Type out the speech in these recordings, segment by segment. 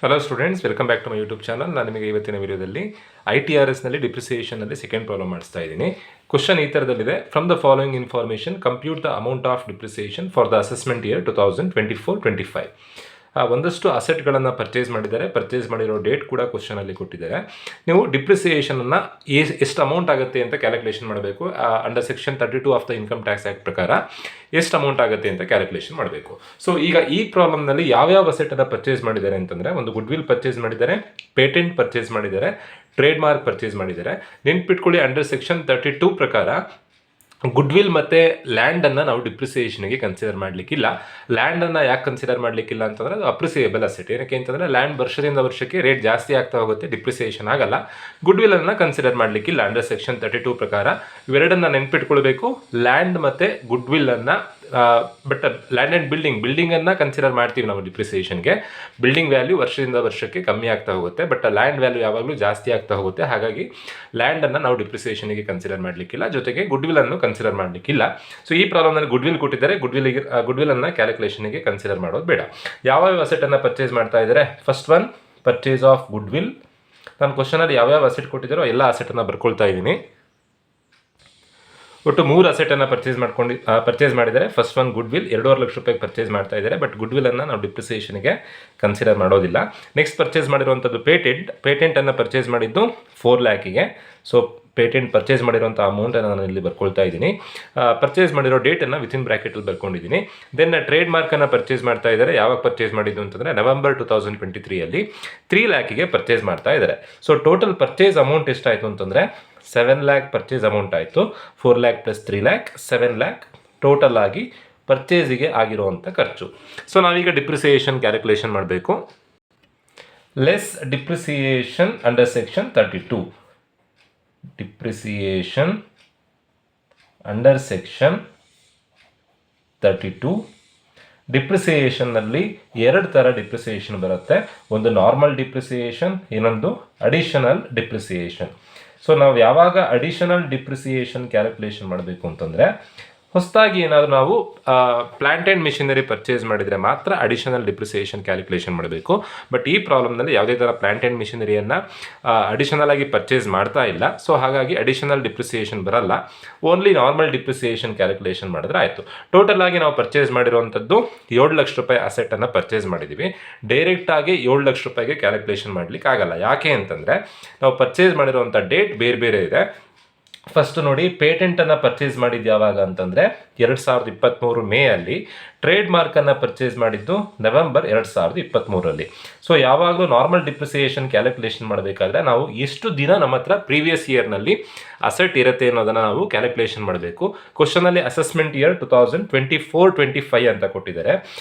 Hello students, welcome back to my YouTube channel. ನಾನು ನಿಮಗೆ ಇವತ್ತಿನ ವಿಡಿಯೋದಲ್ಲಿ ITRSನಲ್ಲಿ ಡಿಪ್ರಿಸಿಯೇಷನಲ್ಲಿ ಸೆಕೆಂಡ್ ಪ್ರಾಬ್ಲಮ್ ಮಾಡಿಸ್ತಾ ಇದ್ದೀನಿ. ಕ್ವಶನ್ ಈ ಥರದಲ್ಲಿದೆ. From the following information compute the amount of depreciation for the assessment year 2024-25. ಒಂದಷ್ಟು ಅಸೆಟ್ಗಳನ್ನು ಪರ್ಚೇಸ್ ಮಾಡಿದ್ದಾರೆ. ಪರ್ಚೇಸ್ ಮಾಡಿರೋ ಡೇಟ್ ಕೂಡ ಕ್ವಶನಲ್ಲಿ ಕೊಟ್ಟಿದ್ದಾರೆ. ನೀವು ಡಿಪ್ರಿಸಿಯೇಷನನ್ನು ಎಷ್ಟು ಅಮೌಂಟ್ ಆಗುತ್ತೆ ಅಂತ ಕ್ಯಾಲ್ಕುಲೇಷನ್ ಮಾಡಬೇಕು. Under section 32 of the income tax act ಪ್ರಕಾರ ಎಷ್ಟು ಅಮೌಂಟ್ ಆಗುತ್ತೆ ಅಂತ ಕ್ಯಾಲ್ಕುಲೇಷನ್ ಮಾಡಬೇಕು. ಸೊ ಈಗ ಈ ಪ್ರಾಬ್ಲಮ್ನಲ್ಲಿ ಯಾವ್ಯಾವ ಅಸೆಟನ್ನು ಪರ್ಚೇಸ್ ಮಾಡಿದ್ದಾರೆ ಅಂತಂದರೆ, ಒಂದು ಗುಡ್ವಿಲ್ ಪರ್ಚೇಸ್ ಮಾಡಿದ್ದಾರೆ, ಪೇಟೆಂಟ್ ಪರ್ಚೇಸ್ ಮಾಡಿದ್ದಾರೆ, ಟ್ರೇಡ್ ಮಾರ್ಕ್ ಪರ್ಚೇಸ್ ಮಾಡಿದ್ದಾರೆ. ನೆನ್ಪಿಟ್ಕೊಳ್ಳಿ, ಅಂಡರ್ ಸೆಕ್ಷನ್ 32 ಪ್ರಕಾರ ಗುಡ್ವಿಲ್ ಮತ್ತು ಲ್ಯಾಂಡನ್ನು ನಾವು ಡಿಪ್ರಿಸಿಯೇಷನ್ಗೆ ಕನ್ಸಿಡರ್ ಮಾಡಲಿಕ್ಕಿಲ್ಲ. ಲ್ಯಾಂಡನ್ನು ಯಾಕೆ ಕನ್ಸಿಡರ್ ಮಾಡಲಿಕ್ಕಿಲ್ಲ ಅಂತಂದರೆ ಅದು ಅಪ್ರಿಸಿಯೇಬಲ್ ಅಸೆಟ್. ಏನಕ್ಕೆ ಅಂತಂದರೆ ಲ್ಯಾಂಡ್ ವರ್ಷದಿಂದ ವರ್ಷಕ್ಕೆ ರೇಟ್ ಜಾಸ್ತಿ ಆಗ್ತಾ ಹೋಗುತ್ತೆ, ಡಿಪ್ರಿಸಿಯೇಷನ್ ಆಗಲ್ಲ. ಗುಡ್ವಿಲನ್ನು ಕನ್ಸಿಡರ್ ಮಾಡಲಿಕ್ಕಿಲ್ಲ ಅಂಡರ್ ಸೆಕ್ಷನ್ 32 ಪ್ರಕಾರ. ಇವೆರಡನ್ನು ನೆನ್ಪಿಟ್ಕೊಳ್ಬೇಕು, ಲ್ಯಾಂಡ್ ಮತ್ತು ಗುಡ್ವಿಲ್ಲನ್ನು. ಬಟ್ ಲ್ಯಾಂಡ್ ಆ್ಯಂಡ್ ಬಿಲ್ಡಿಂಗನ್ನು ಕನ್ಸಿಡರ್ ಮಾಡ್ತೀವಿ ನಾವು ಡಿಪ್ರಿಸಿಯೇಷನ್ಗೆ. ಬಿಲ್ಡಿಂಗ್ ವ್ಯಾಲ್ಯೂ ವರ್ಷದಿಂದ ವರ್ಷಕ್ಕೆ ಕಮ್ಮಿ ಆಗ್ತಾ ಹೋಗುತ್ತೆ, ಬಟ್ ಲ್ಯಾಂಡ್ ವ್ಯಾಲ್ಯೂ ಯಾವಾಗಲೂ ಜಾಸ್ತಿ ಆಗ್ತಾ ಹೋಗುತ್ತೆ. ಹಾಗಾಗಿ ಲ್ಯಾಂಡನ್ನು ನಾವು ಡಿಪ್ರಿಸಿಯೇಷನ್ಗೆ ಕನ್ಸಿಡರ್ ಮಾಡಲಿಕ್ಕಿಲ್ಲ, ಜೊತೆಗೆ ಗುಡ್ವಿಲನ್ನು ಕನ್ಸಿಡರ್ ಮಾಡಲಿಕ್ಕಿಲ್ಲ. ಸೊ ಈ ಪ್ರಾಬ್ಲಮ್ನಲ್ಲಿ ಗುಡ್ವಿಲ್ ಕೊಟ್ಟಿದ್ದಾರೆ. ಗುಡ್ವಿಲನ್ನು ಕ್ಯಾಲ್ಕುಲೇಷನ್ಗೆ ಕನ್ಸಿಡರ್ ಮಾಡೋದು ಬೇಡ. ಯಾವ್ಯಾವ ಅಸೆಟನ್ನು ಪರ್ಚೇಸ್ ಮಾಡ್ತಾ ಇದ್ದಾರೆ? First one, purchase of goodwill. ನಾನು ಕ್ವಶನಲ್ಲಿ ಯಾವ್ಯಾವ ಅಸೆಟ್ ಕೊಟ್ಟಿದ್ದಾರೋ ಎಲ್ಲ ಅಸೆಟನ್ನು ಬರ್ಕೊಳ್ತಾ ಇದ್ದೀನಿ. ಒಟ್ಟು 3 ಅಸೆಟನ್ನು ಪರ್ಚೇಸ್ ಮಾಡಿದ್ದಾರೆ. ಫಸ್ಟ್ ಒನ್ ಗುಡ್ವಿಲ್, 2.5 ಲಕ್ಷ ರೂಪಾಯಿಗೆ ಪರ್ಚೇಸ್ ಮಾಡ್ತಾ ಇದ್ದಾರೆ. ಬಟ್ ಗುಡ್ವಿಲನ್ನು ನಾವು ಡಿಪ್ರಿಸಿಯೇಷನ್ಗೆ ಕನ್ಸಿಡರ್ ಮಾಡೋದಿಲ್ಲ. ನೆಕ್ಸ್ಟ್ ಪರ್ಚೇಸ್ ಮಾಡಿರುವಂಥದ್ದು ಪೇಟೆಂಟನ್ನು ಪರ್ಚೇಸ್ ಮಾಡಿದ್ದು 4 ಲ್ಯಾಕಿಗೆ. ಸೊ ಪೇಟೆಂಟ್ ಪರ್ಚೇಸ್ ಮಾಡಿರೋಂಥ ಅಮೌಂಟನ್ನು ನಾನು ಇಲ್ಲಿ ಬರ್ಕೊಳ್ತಾ ಇದ್ದೀನಿ. ಪರ್ಚೇಸ್ ಮಾಡಿರೋ ಡೇಟನ್ನು ವಿತಿನ್ ಬ್ರ್ಯಾಕೆಟಲ್ಲಿ ಬರ್ಕೊಂಡಿದ್ದೀನಿ. ದೆನ್ ಟ್ರೇಡ್ ಮಾರ್ಕನ್ನು ಪರ್ಚೇಸ್ ಮಾಡ್ತಾ ಇದ್ದಾರೆ. ಯಾವಾಗ ಪರ್ಚೇಸ್ ಮಾಡಿದ್ದು ಅಂತಂದರೆ ನವೆಂಬರ್ 2023 3 ಲ್ಯಾಕಿಗೆ ಪರ್ಚೇಸ್ ಮಾಡ್ತಾ ಇದ್ದಾರೆ. ಸೊ ಟೋಟಲ್ ಪರ್ಚೇಸ್ ಅಮೌಂಟ್ ಎಷ್ಟಾಯಿತು ಅಂತಂದರೆ 7 ಲ್ಯಾಕ್ ಪರ್ಚೇಸ್ ಅಮೌಂಟ್ ಆಯಿತು. 4 lac plus 3 lac 7 lac total ಆಗಿ ಪರ್ಚೇಸಿಗೆ ಆಗಿರುವಂಥ ಖರ್ಚು. ಸೊ ನಾವೀಗ ಡಿಪ್ರಿಸಿಯೇಷನ್ ಕ್ಯಾಲ್ಕುಲೇಷನ್ ಮಾಡಬೇಕು. Less depreciation under section 32. Depreciation under section 32. ಡಿಪ್ರಿಸಿಯೇಷನ್ನಲ್ಲಿ 2 ಥರ ಡಿಪ್ರಿಸಿಯೇಷನ್ ಬರುತ್ತೆ. ಒಂದು ನಾರ್ಮಲ್ ಡಿಪ್ರಿಸಿಯೇಷನ್, ಇನ್ನೊಂದು ಅಡಿಷನಲ್ ಡಿಪ್ರಿಸಿಯೇಷನ್. ಸೊ ನಾವು ಯಾವಾಗ ಅಡಿಷನಲ್ ಡಿಪ್ರಿಸಿಯೇಷನ್ ಕ್ಯಾಲ್ಕುಲೇಷನ್ ಮಾಡಬೇಕು ಅಂತಂದರೆ, ಹೊಸದಾಗಿ ಏನಾದರೂ ನಾವು ಪ್ಲಾಂಟ್ ಆ್ಯಂಡ್ ಮಿಷನರಿ ಪರ್ಚೇಸ್ ಮಾಡಿದರೆ ಮಾತ್ರ ಅಡಿಷನಲ್ ಡಿಪ್ರಿಸಿಯೇಷನ್ ಕ್ಯಾಲ್ಕುಲೇಷನ್ ಮಾಡಬೇಕು. ಬಟ್ ಈ ಪ್ರಾಬ್ಲಮ್ನಲ್ಲಿ ಯಾವುದೇ ಥರ ಪ್ಲಾಂಟ್ ಆ್ಯಂಡ್ ಮಿಷನರಿಯನ್ನು ಅಡಿಷನಲ್ ಆಗಿ ಪರ್ಚೇಸ್ ಮಾಡ್ತಾ ಇಲ್ಲ. ಸೊ ಹಾಗಾಗಿ ಅಡಿಷನಲ್ ಡಿಪ್ರಿಸಿಯೇಷನ್ ಬರಲ್ಲ. ಓನ್ಲಿ ನಾರ್ಮಲ್ ಡಿಪ್ರಿಸಿಯೇಷನ್ ಕ್ಯಾಲ್ಕುಲೇಷನ್ ಮಾಡಿದ್ರೆ ಆಯಿತು. ಟೋಟಲ್ ಆಗಿ ನಾವು ಪರ್ಚೇಸ್ ಮಾಡಿರುವಂಥದ್ದು 7 ಲಕ್ಷ ರೂಪಾಯಿ ಅಸೆಟನ್ನು ಪರ್ಚೇಸ್ ಮಾಡಿದ್ದೀವಿ. ಡೈರೆಕ್ಟಾಗಿ 7 ಲಕ್ಷ ರೂಪಾಯಿಗೆ ಕ್ಯಾಲ್ಕುಲೇಷನ್ ಮಾಡಲಿಕ್ಕೆ ಆಗಲ್ಲ. ಯಾಕೆ ಅಂತಂದರೆ ನಾವು ಪರ್ಚೇಸ್ ಮಾಡಿರುವಂಥ ಡೇಟ್ ಬೇರೆ ಬೇರೆ ಇದೆ. ಫಸ್ಟ್ ನೋಡಿ, ಪೇಟೆಂಟನ್ನು ಪರ್ಚೇಸ್ ಮಾಡಿದ್ದು ಯಾವಾಗ ಅಂತಂದರೆ 2023 ಮೇ ಅಲ್ಲಿ. ಟ್ರೇಡ್ ಮಾರ್ಕನ್ನು ಪರ್ಚೇಸ್ ಮಾಡಿದ್ದು ನವೆಂಬರ್ 2023. ಸೊ ಯಾವಾಗಲೂ ನಾರ್ಮಲ್ ಡಿಪ್ರಿಸಿಯೇಷನ್ ಕ್ಯಾಲ್ಕುಲೇಷನ್ ಮಾಡಬೇಕಾದ್ರೆ ನಾವು ಎಷ್ಟು ದಿನ ನಮ್ಮ ಹತ್ರ ಪ್ರೀವಿಯಸ್ ಇಯರ್ನಲ್ಲಿ ಅಸೆಟ್ ಇರುತ್ತೆ ಅನ್ನೋದನ್ನು ನಾವು ಕ್ಯಾಲ್ಕುಲೇಷನ್ ಮಾಡಬೇಕು. ಕ್ವಶನಲ್ಲಿ ಅಸೆಸ್ಮೆಂಟ್ ಇಯರ್ 2024-25 ಅಂತ ಕೊಟ್ಟಿದ್ದಾರೆ.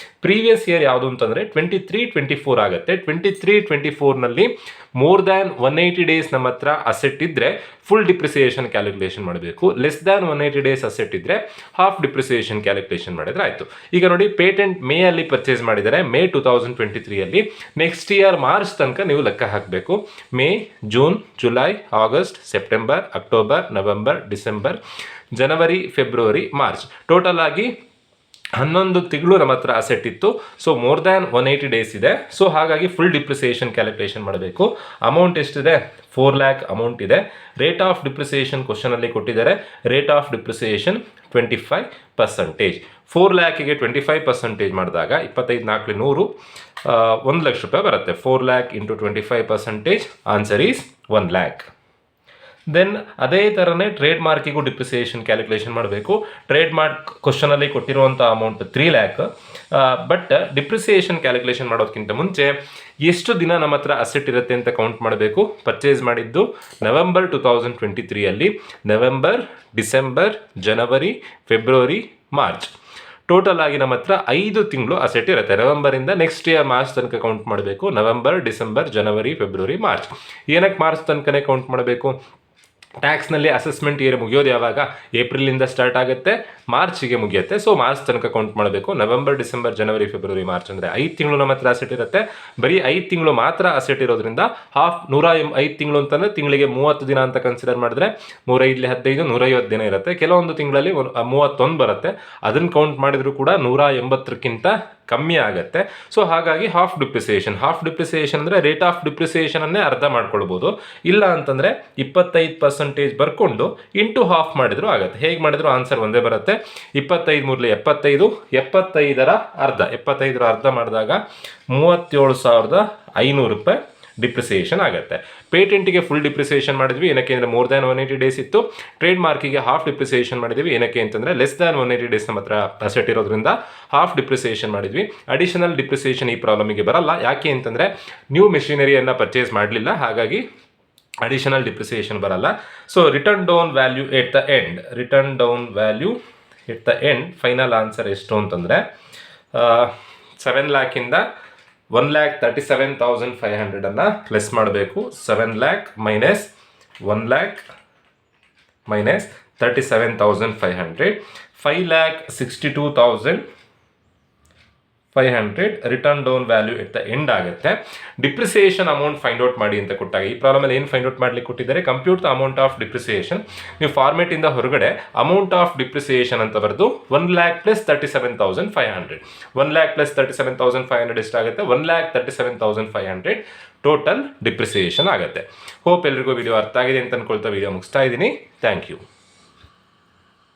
ಪ್ರೀವಿಯಸ್ ಇಯರ್ ಯಾವುದು ಅಂತಂದರೆ 23-24 ಆಗುತ್ತೆ. 23-24ನಲ್ಲಿ ಮೋರ್ ದ್ಯಾನ್ 180 ಡೇಸ್ ನಮ್ಮ ಹತ್ರ ಅಸೆಟ್ ಇದ್ದರೆ ಫುಲ್ ಡಿಪ್ರಿಸಿಯೇಷನ್ ಕ್ಯಾಲ್ಕುಲೇಷನ್ ಮಾಡಬೇಕು. ಲೆಸ್ ದ್ಯಾನ್ 180 ಡೇಸ್ ಅಸೆಟ್ ಇದ್ದರೆ ಹಾಫ್ ಡಿಪ್ರಿಸಿಯೇಷನ್ ಕ್ಯಾಲ್ಕುಲೇಷನ್ ಮಾಡಿದರೆ ಆಯಿತು. ಈಗ ನೋಡಿ, ಪೇಟೆಂಟ್ ಮೇ ಅಲ್ಲಿ ಪರ್ಚೇಸ್ ಮಾಡಿದ್ದಾರೆ, ಮೇ 2023 ನೆಕ್ಸ್ಟ್ ಇಯರ್ ಮಾರ್ಚ್ ತನಕ ನೀವು ಲೆಕ್ಕ ಹಾಕಬೇಕು. May, June, July, August, September, October, November, December, ಜನವರಿ, ಫೆಬ್ರವರಿ, ಮಾರ್ಚ್. ಟೋಟಲ್ ಆಗಿ 11 ತಿಂಗಳು ನಮ್ಮ ಹತ್ರ ಅಸೆಟ್ ಇತ್ತು. ಸೊ ಮೋರ್ ದ್ಯಾನ್ 180 ಡೇಸ್ ಇದೆ. ಸೊ ಹಾಗಾಗಿ ಫುಲ್ ಡಿಪ್ರಿಸಿಯೇಷನ್ ಕ್ಯಾಲ್ಕುಲೇಷನ್ ಮಾಡಬೇಕು. ಅಮೌಂಟ್ ಎಷ್ಟಿದೆ? 4 ಲ್ಯಾಕ್ ಅಮೌಂಟ್ ಇದೆ. ರೇಟ್ ಆಫ್ ಡಿಪ್ರಿಸಿಯೇಷನ್ ಕ್ವಶನಲ್ಲಿ ಕೊಟ್ಟಿದ್ದಾರೆ. Rate of depreciation 25%. 4 ಲ್ಯಾಕಿಗೆ 25% ಮಾಡಿದಾಗ 25×4 100 1 ಲಕ್ಷ ರೂಪಾಯಿ ಬರುತ್ತೆ. 4 lakh into 25%, answer is 1 lakh. Then ಅದೇ ಥರನೇ ಟ್ರೇಡ್ ಮಾರ್ಕಿಗೂ ಡಿಪ್ರಿಸಿಯೇಷನ್ ಕ್ಯಾಲ್ಕುಲೇಷನ್ ಮಾಡಬೇಕು. ಟ್ರೇಡ್ ಮಾರ್ಕ್ ಕ್ವಶನಲ್ಲಿ ಕೊಟ್ಟಿರುವಂಥ amount 3 lakh. But depreciation calculation ಮಾಡೋದಕ್ಕಿಂತ ಮುಂಚೆ ಎಷ್ಟು ದಿನ ನಮ್ಮ ಹತ್ರ ಅಸೆಟ್ ಇರುತ್ತೆ ಅಂತ ಕೌಂಟ್ ಮಾಡಬೇಕು. ಪರ್ಚೇಸ್ ಮಾಡಿದ್ದು ನವೆಂಬರ್ 2023 ನವೆಂಬರ್, ಡಿಸೆಂಬರ್, ಜನವರಿ, ಫೆಬ್ರವರಿ, ಮಾರ್ಚ್. ಟೋಟಲ್ ಆಗಿ ನಮ್ಮ ಹತ್ರ 5 ತಿಂಗಳು ಅಸೆಟ್ ಇರುತ್ತೆ. ನವೆಂಬರಿಂದ ನೆಕ್ಸ್ಟ್ ಇಯರ್ ಮಾರ್ಚ್ ತನಕ ಕೌಂಟ್ ಮಾಡಬೇಕು. ನವೆಂಬರ್, ಡಿಸೆಂಬರ್, ಜನವರಿ, ಫೆಬ್ರವರಿ, ಮಾರ್ಚ್. ಏನಕ್ಕೆ ಮಾರ್ಚ್ ತನಕನೇ ಕೌಂಟ್ ಮಾಡಬೇಕು? ಟ್ಯಾಕ್ಸ್ನಲ್ಲಿ ಅಸೆಸ್ಮೆಂಟ್ ಇಯರ್ ಮುಗಿಯೋದು ಯಾವಾಗ? ಏಪ್ರಿಲಿಂದ ಸ್ಟಾರ್ಟ್ ಆಗುತ್ತೆ, ಮಾರ್ಚಿಗೆ ಮುಗಿಯುತ್ತೆ. ಸೊ ಮಾರ್ಚ್ ತನಕ ಕೌಂಟ್ ಮಾಡಬೇಕು. ನವೆಂಬರ್, ಡಿಸೆಂಬರ್, ಜನವರಿ, ಫೆಬ್ರವರಿ, ಮಾರ್ಚ್ ಅಂದರೆ 5 ತಿಂಗಳು ನಮ್ಮ ಹತ್ರ ಅಸೆಟ್ ಇರುತ್ತೆ. ಬರೀ 5 ತಿಂಗಳು ಮಾತ್ರ ಅಸೆಟ್ ಇರೋದ್ರಿಂದ 5 ತಿಂಗಳು ಅಂತಂದರೆ ತಿಂಗಳಿಗೆ 30 ದಿನ ಅಂತ ಕನ್ಸಿಡರ್ ಮಾಡಿದ್ರೆ 3 5 15 150 ದಿನ ಇರುತ್ತೆ. ಕೆಲವೊಂದು ತಿಂಗಳಲ್ಲಿ 31 ಬರುತ್ತೆ. ಅದನ್ನು ಕೌಂಟ್ ಮಾಡಿದರೂ ಕೂಡ 180ಕ್ಕಿಂತ ಕಮ್ಮಿ ಆಗುತ್ತೆ. ಸೊ ಹಾಗಾಗಿ ಹಾಫ್ ಡಿಪ್ರಿಸಿಯೇಷನ್ ಅಂದರೆ ರೇಟ್ ಆಫ್ ಡಿಪ್ರಿಸಿಯೇಷನನ್ನೇ ಅರ್ಧ ಮಾಡ್ಕೊಳ್ಬೋದು. ಇಲ್ಲ ಅಂತಂದರೆ 25% ಬರ್ಕೊಂಡು ಇಂಟು ಹಾಫ್ ಮಾಡಿದ್ರು ಆಗುತ್ತೆ. ಹೇಗೆ ಮಾಡಿದ್ರು ಆನ್ಸರ್ ಒಂದೇ ಬರುತ್ತೆ. 25 ಮೂರಲಿ 75, 75ರ ಅರ್ಧ ಮಾಡಿದಾಗ 37,500 ರೂಪಾಯಿ ಡಿಪ್ರಿಸಿಯೇಷನ್ ಆಗುತ್ತೆ. ಪೇಟೆಂಟಿಗೆ ಫುಲ್ ಡಿಪ್ರಿಸಿಯೇಷನ್ ಮಾಡಿದ್ವಿ, ಏನಕ್ಕೆ ಅಂದರೆ ಮೋರ್ ದ್ಯಾನ್ 180 ಡೇಸ್ ಇತ್ತು. ಟ್ರೇಡ್ ಮಾರ್ಕಿಗೆ ಹಾಫ್ ಡಿಪ್ರಿಸಿಯೇಷನ್ ಮಾಡಿದ್ವಿ, ಏನಕ್ಕೆ ಅಂತಂದರೆ ಲೆಸ್ ದ್ಯಾನ್ 180 ಡೇಸ್ ನಮ್ಮ ಹತ್ರ ಅಸೆಟ್ ಇರೋದ್ರಿಂದ ಹಾಫ್ ಡಿಪ್ರಿಸಿಯೇಷನ್ ಮಾಡಿದ್ವಿ. ಅಡಿಷನಲ್ ಡಿಪ್ರಿಸಿಯೇಷನ್ ಈ ಪ್ರಾಬ್ಲಮಿಗೆ ಬರಲ್ಲ. ಯಾಕೆ ಅಂತಂದರೆ ನ್ಯೂ ಮೆಷಿನರಿಯನ್ನು ಪರ್ಚೇಸ್ ಮಾಡಲಿಲ್ಲ, ಹಾಗಾಗಿ ಅಡಿಷನಲ್ ಡಿಪ್ರಿಸಿಯೇಷನ್ ಬರಲ್ಲ. So return down value at the end final answer ಎಷ್ಟು ಅಂತಂದರೆ 7 ಲ್ಯಾಕಿಂದ 1,37,500 ಲೆಸ್ ಮಾಡಬೇಕು. 7 lac minus 1 lac minus 37,500, 5,62,500 return down value at the end ಆಗುತ್ತೆ. ಡಿಪ್ರಿಸಿಯೇಷನ್ ಅಮೌಂಟ್ ಫೈಂಡ್ ಔಟ್ ಮಾಡಿ ಅಂತ ಕೊಟ್ಟಾಗ ಈ ಪ್ರಾಬ್ಲಮಲ್ಲಿ ಏನು ಫೈಂಡ್ ಔಟ್ ಮಾಡಲಿಕ್ಕೆ ಕೊಟ್ಟಿದ್ದಾರೆ? Compute the amount of depreciation. ನೀವು ಫಾರ್ಮೇಟಿಂದ ಹೊರಗಡೆ ಅಮೌಂಟ್ ಆಫ್ ಡಿಪ್ರಿಸಿಯೇಷನ್ ಅಂತ ಬರೆದು 1 ಲ್ಯಾಕ್ ಪ್ಲಸ್ 37,500, 1 ಲ್ಯಾಕ್ ಪ್ಲಸ್ 37,500 ಎಷ್ಟಾಗುತ್ತೆ? 1,37,500 ಟೋಟಲ್ ಡಿಪ್ರಿಸಿಯೇಷನ್ ಆಗುತ್ತೆ. ಹೋಪ್ ಎಲ್ರಿಗೂ ವಿಡಿಯೋ ಅರ್ಥ ಆಗಿದೆ ಅಂತ ಅನ್ಕೊಳ್ತಾ ವಿಡಿಯೋ ಮುಗಿಸ್ತಾ ಇದ್ದೀನಿ. Thank you.